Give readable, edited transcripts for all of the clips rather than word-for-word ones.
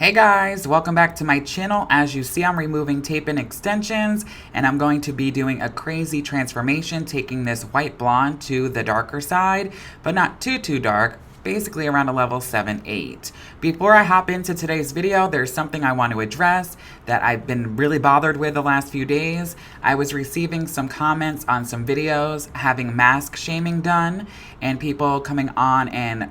Hey guys, welcome back to my channel. As you see, I'm removing tape and extensions, and I'm going to be doing a crazy transformation, taking this white blonde to the darker side, but not too dark, basically around a level 7-8. Before I hop into today's video, there's something I want to address that I've been really bothered with the last few days. I was receiving some comments on some videos having mask shaming done, and people coming on and,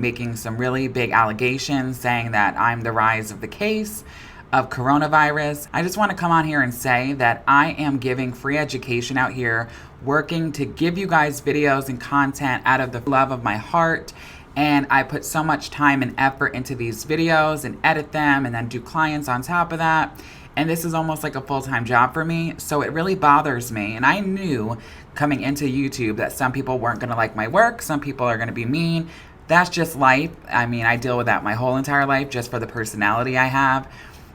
making some really big allegations saying that I'm the rise of the case of coronavirus. I just want to come on here and say that I am giving free education out here, working to give you guys videos and content out of the love of my heart. And I put so much time and effort into these videos and edit them and then do clients on top of that. And this is almost like a full-time job for me. So it really bothers me. And I knew coming into YouTube that some people weren't going to like my work. Some people are going to be mean. That's just life. I mean, I deal with that my whole entire life just for the personality I have.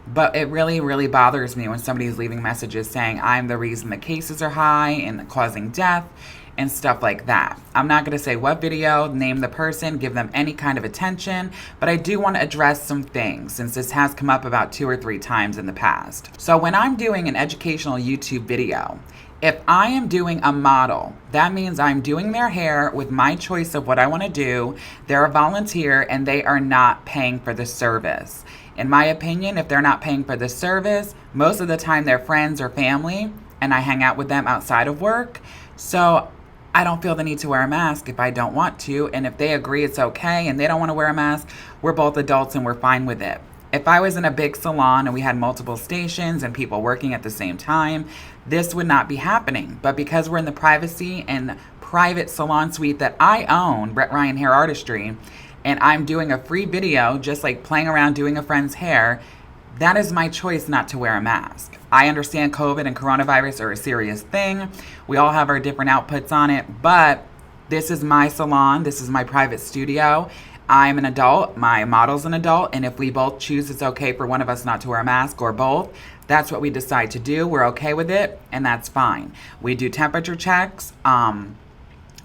But it really bothers me when somebody's leaving messages saying I'm the reason the cases are high and causing death and stuff like that. I'm not going to say what video, name the person, give them any kind of attention, but I do want to address some things since this has come up about 2 or 3 times in the past. So when I'm doing an educational YouTube video, if I am doing a model, that means I'm doing their hair with my choice of what I want to do. They're a volunteer and they are not paying for the service. In my opinion, if they're not paying for the service, most of the time they're friends or family, and I hang out with them outside of work. So I don't feel the need to wear a mask if I don't want to, and if they agree it's okay and they don't want to wear a mask, we're both adults and we're fine with it. If I was in a big salon and we had multiple stations and people working at the same time, this would not be happening. But because we're in the privacy and private salon suite that I own, BrettRyanHairArtistry, and I'm doing a free video, just like playing around doing a friend's hair, that is my choice not to wear a mask. I understand COVID and coronavirus are a serious thing. We all have our different outputs on it, but this is my salon. This is my private studio. I'm an adult. My model's an adult. And if we both choose it's okay for one of us not to wear a mask or both, that's what we decide to do. We're okay with it, and that's fine. We do temperature checks.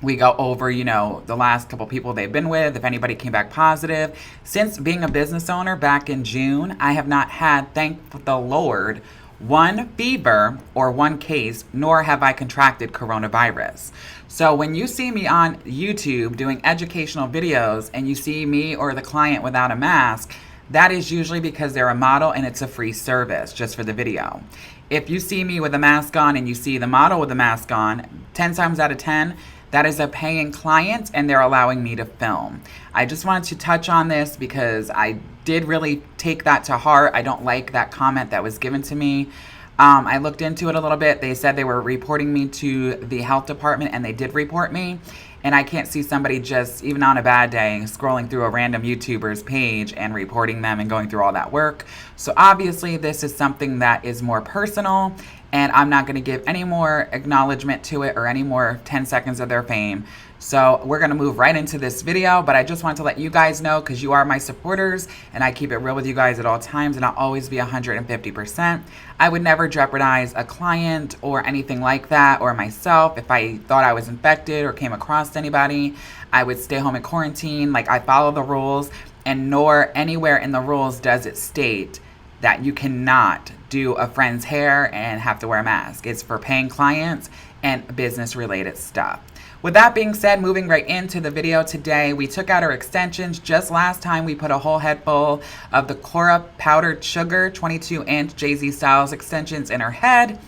We go over, the last couple people they've been with, if anybody came back positive. Since being a business owner back in June, I have not had, thank the Lord, one fever or one case, nor have I contracted coronavirus. So when you see me on YouTube doing educational videos and you see me or the client without a mask, that is usually because they're a model and it's a free service just for the video. If you see me with a mask on and you see the model with a mask on, 10 times out of 10, that is a paying client and they're allowing me to film. I just wanted to touch on this because I did really take that to heart. I don't like that comment that was given to me. I looked into it a little bit. They said they were reporting me to the health department, and they did report me. And I can't see somebody just, even on a bad day, scrolling through a random YouTuber's page and reporting them and going through all that work. So obviously this is something that is more personal, and I'm not going to give any more acknowledgement to it or any more 10 seconds of their fame. So we're going to move right into this video, but I just want to let you guys know because you are my supporters and I keep it real with you guys at all times, and I'll always be 150%. I would never jeopardize a client or anything like that, or myself. If I thought I was infected or came across anybody, I would stay home in quarantine. Like, I follow the rules, and nor anywhere in the rules does it state that you cannot do a friend's hair and have to wear a mask. It's for paying clients and business related stuff. With that being said, moving right into the video today, we took out our extensions. Just last time we put a whole head full of the Cora powdered sugar 22-inch Jay-Z Styles extensions in her head.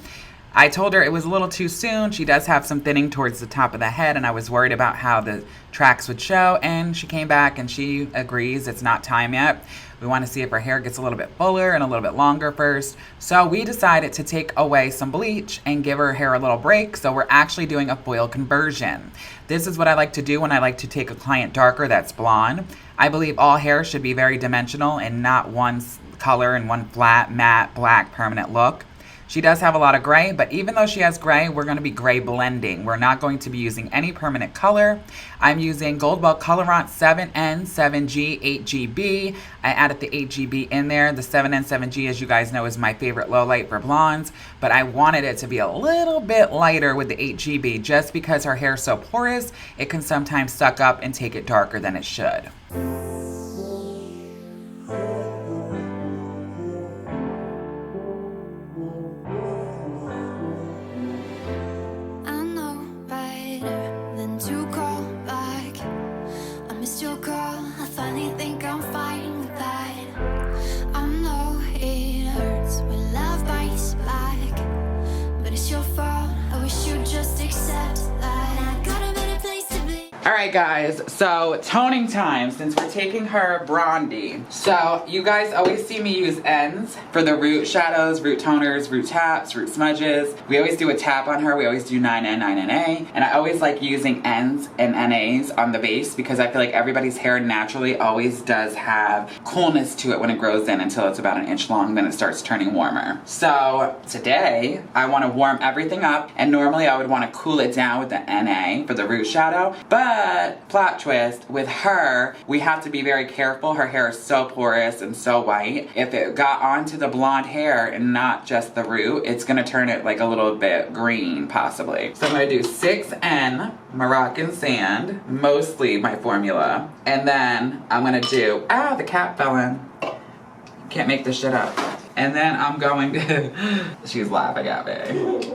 I told her it was a little too soon. She does have some thinning towards the top of the head, and I was worried about how the tracks would show, and she came back and she agrees it's not time yet. We want to see if her hair gets a little bit fuller and a little bit longer first. So we decided to take away some bleach and give her hair a little break. So we're actually doing a foil conversion. This is what I like to do when I like to take a client darker that's blonde. I believe all hair should be very dimensional and not one color and one flat, matte, black, permanent look. She does have a lot of gray, but even though she has gray, we're going to be gray blending. We're not going to be using any permanent color. I'm using Goldwell Colorance 7N, 7G, 8GB. I added the 8GB in there. The 7N, 7G, as you guys know, is my favorite low light for blondes, but I wanted it to be a little bit lighter with the 8GB just because her hair is so porous, it can sometimes suck up and take it darker than it should. All right, guys, so toning time, since we're taking her Bronde. So you guys always see me use ends for the root shadows, root toners, root taps, root smudges. We always do a tap on her. We always do 9N, 9NA. And I always like using ends and NAs on the base because I feel like everybody's hair naturally always does have coolness to it when it grows in until it's about an inch long, then it starts turning warmer. So today, I want to warm everything up, and normally I would want to cool it down with the NA for the root shadow, but plot twist, with her, we have to be very careful. Her hair is so porous and so white. If it got onto the blonde hair and not just the root, it's gonna turn it like a little bit green, possibly. So I'm gonna do 6N Moroccan sand, mostly my formula, and then I'm gonna do, the cat fell in. Can't make this shit up. And then I'm going to, she's laughing at me.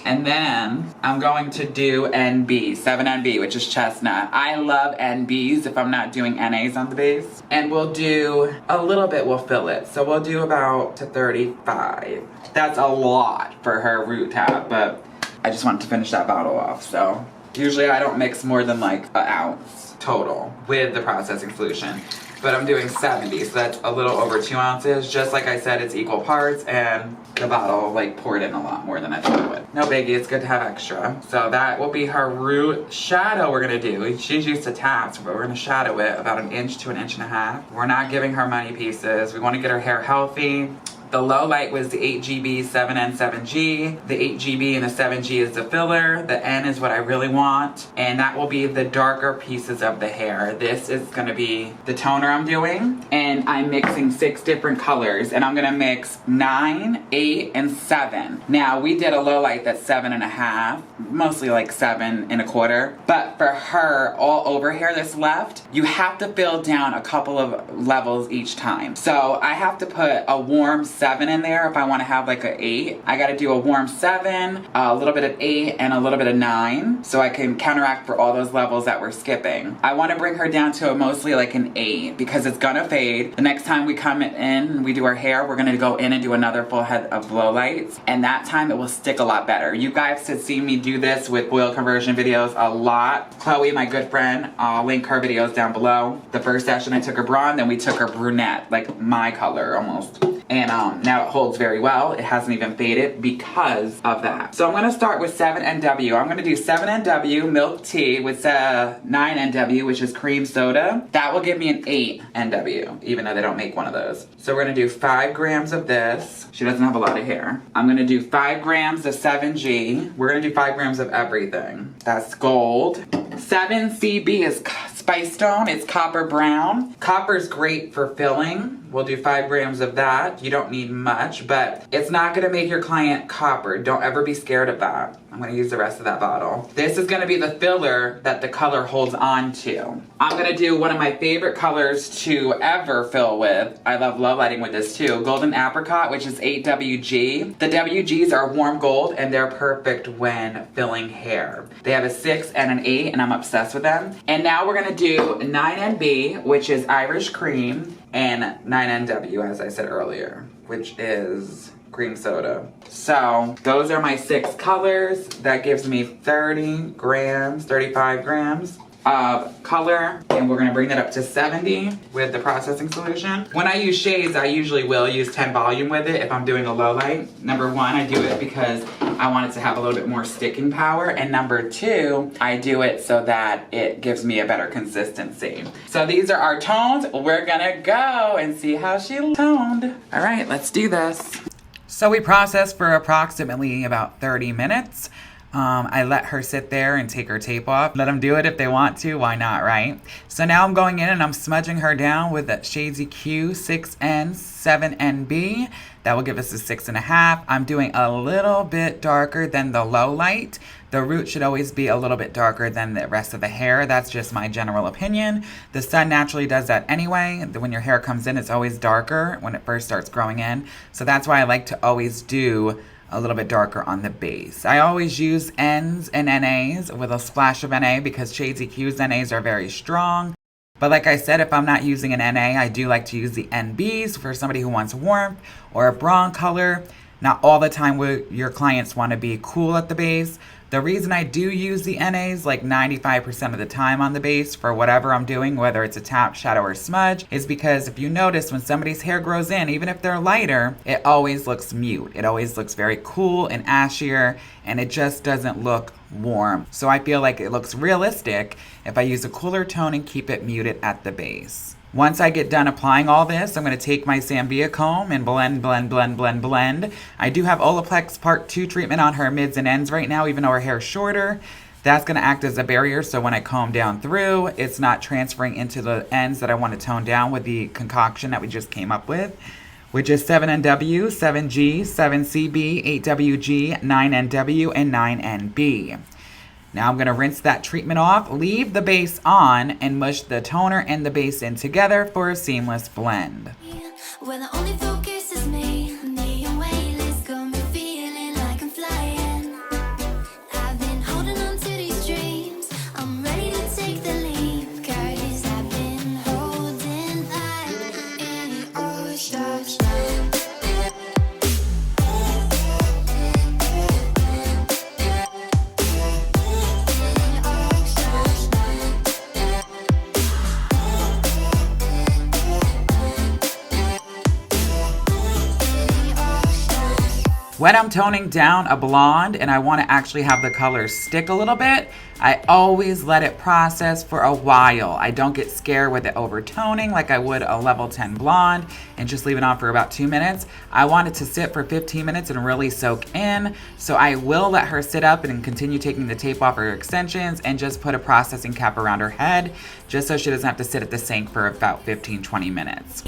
And then I'm going to do NB, 7NB, which is chestnut. I love NBs if I'm not doing NAs on the base. And we'll do a little bit, we'll fill it. So we'll do about to 35. That's a lot for her root tap, but I just wanted to finish that bottle off. So usually I don't mix more than like an ounce total with the processing solution. But I'm doing 70, so that's a little over 2 ounces. Just like I said, it's equal parts, and the bottle like poured in a lot more than I thought it would. No biggie, it's good to have extra. So that will be her root shadow we're gonna do. She's used to taps, but we're gonna shadow it about 1 inch to 1.5 inches. We're not giving her money pieces. We wanna get her hair healthy. The Lowlight was the 8GB, 7N, 7G. The 8GB and the 7G is the filler. The N is what I really want. And that will be the darker pieces of the hair. This is gonna be the toner I'm doing. And I'm mixing 6 different colors. And I'm gonna mix 9, 8, and 7. Now, we did a Lowlight that's 7.5, mostly like 7.25. But for her, all over hair that's left, you have to fill down a couple of levels each time. So I have to put a warm 7 in there if I want to have like an 8. I got to do a warm 7, a little bit of 8, and a little bit of 9, so I can counteract for all those levels that we're skipping. I want to bring her down to mostly like an 8 because it's gonna fade. The next time we come in and we do her hair, we're gonna go in and do another full head of Lowlights, and that time it will stick a lot better. You guys have seen me do this with oil conversion videos a lot. Chloe, my good friend, I'll link her videos down below. The first session I took her Bronde, then we took her Brunette, like my color almost. And now it holds very well. It hasn't even faded because of that. So I'm gonna start with 7NW. I'm gonna do 7NW milk tea with 9NW, which is cream soda. That will give me an 8NW, even though they don't make one of those. So we're gonna do 5 grams of this. She doesn't have a lot of hair. I'm gonna do 5 grams of 7G. We're gonna do 5 grams of everything. That's gold. 7CB is Spice Stone. It's copper brown. Copper is great for filling. We'll do 5 grams of that. You don't need much, but it's not gonna make your client copper. Don't ever be scared of that. I'm gonna use the rest of that bottle. This is gonna be the filler that the color holds on to. I'm gonna do one of my favorite colors to ever fill with. I love lighting with this too. Golden Apricot, which is 8WG. The WGs are warm gold and they're perfect when filling hair. They have a 6 and an 8 and I'm obsessed with them. And now we're gonna do 9NB, which is Irish cream, and 9NW, as I said earlier, which is cream soda. So those are my 6 colors. That gives me 30 grams, 35 grams of color, and we're gonna bring that up to 70 with the processing solution. When I use shades, I usually will use 10 volume with it if I'm doing a low light. Number 1, I do it because I want it to have a little bit more sticking power, and number 2, I do it so that it gives me a better consistency. So these are our tones. We're gonna go and see how she toned. All right, let's do this. So we process for approximately about 30 minutes. I let her sit there and take her tape off. Let them do it if they want to. Why not, right? So now I'm going in and I'm smudging her down with that Shades Q 6N 7NB. That will give us a 6.5. I'm doing a little bit darker than the Lowlight. The root should always be a little bit darker than the rest of the hair. That's just my general opinion. The sun naturally does that anyway. When your hair comes in, it's always darker when it first starts growing in. So that's why I like to always do a little bit darker on the base. I always use N's and NAs with a splash of NA because Shades Q's NAs are very strong. But like I said, if I'm not using an NA, I do like to use the NBs for somebody who wants warmth or a Bronde color. Not all the time will your clients want to be cool at the base, The reason I do use the NAs like 95% of the time on the base for whatever I'm doing, whether it's a tap, shadow, or smudge, is because if you notice when somebody's hair grows in, even if they're lighter, it always looks mute. It always looks very cool and ashier, and it just doesn't look warm. So I feel like it looks realistic if I use a cooler tone and keep it muted at the base. Once I get done applying all this, I'm going to take my Zambia comb and blend. I do have Olaplex Part 2 treatment on her mids and ends right now, even though her hair is shorter. That's going to act as a barrier, so when I comb down through, it's not transferring into the ends that I want to tone down with the concoction that we just came up with, which is 7NW, 7G, 7CB, 8WG, 9NW, and 9NB. Now I'm going to rinse that treatment off, leave the base on, and mush the toner and the base in together for a seamless blend. When the only focus is me and weightless, got me feeling like I'm flying. I've been holding on to these dreams, I'm ready to take the leap, 'cause I've been holding back in all stars. When I'm toning down a blonde and I want to actually have the color stick a little bit, I always let it process for a while. I don't get scared with it overtoning like I would a level 10 blonde and just leave it on for about 2 minutes. I want it to sit for 15 minutes and really soak in. So I will let her sit up and continue taking the tape off her extensions and just put a processing cap around her head just so she doesn't have to sit at the sink for about 15-20 minutes.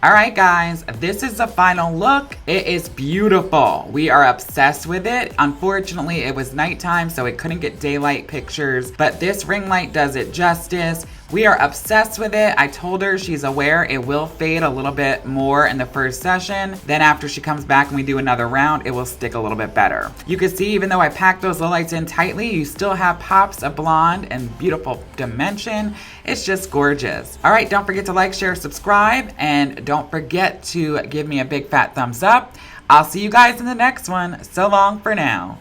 All right, guys, this is the final look. It is beautiful. We are obsessed with it. Unfortunately, it was nighttime, so it couldn't get daylight pictures, but this ring light does it justice. We are obsessed with it. I told her she's aware it will fade a little bit more in the first session. Then after she comes back and we do another round, it will stick a little bit better. You can see even though I packed those lowlights in tightly, you still have pops of blonde and beautiful dimension. It's just gorgeous. All right, don't forget to like, share, subscribe, and don't forget to give me a big fat thumbs up. I'll see you guys in the next one. So long for now.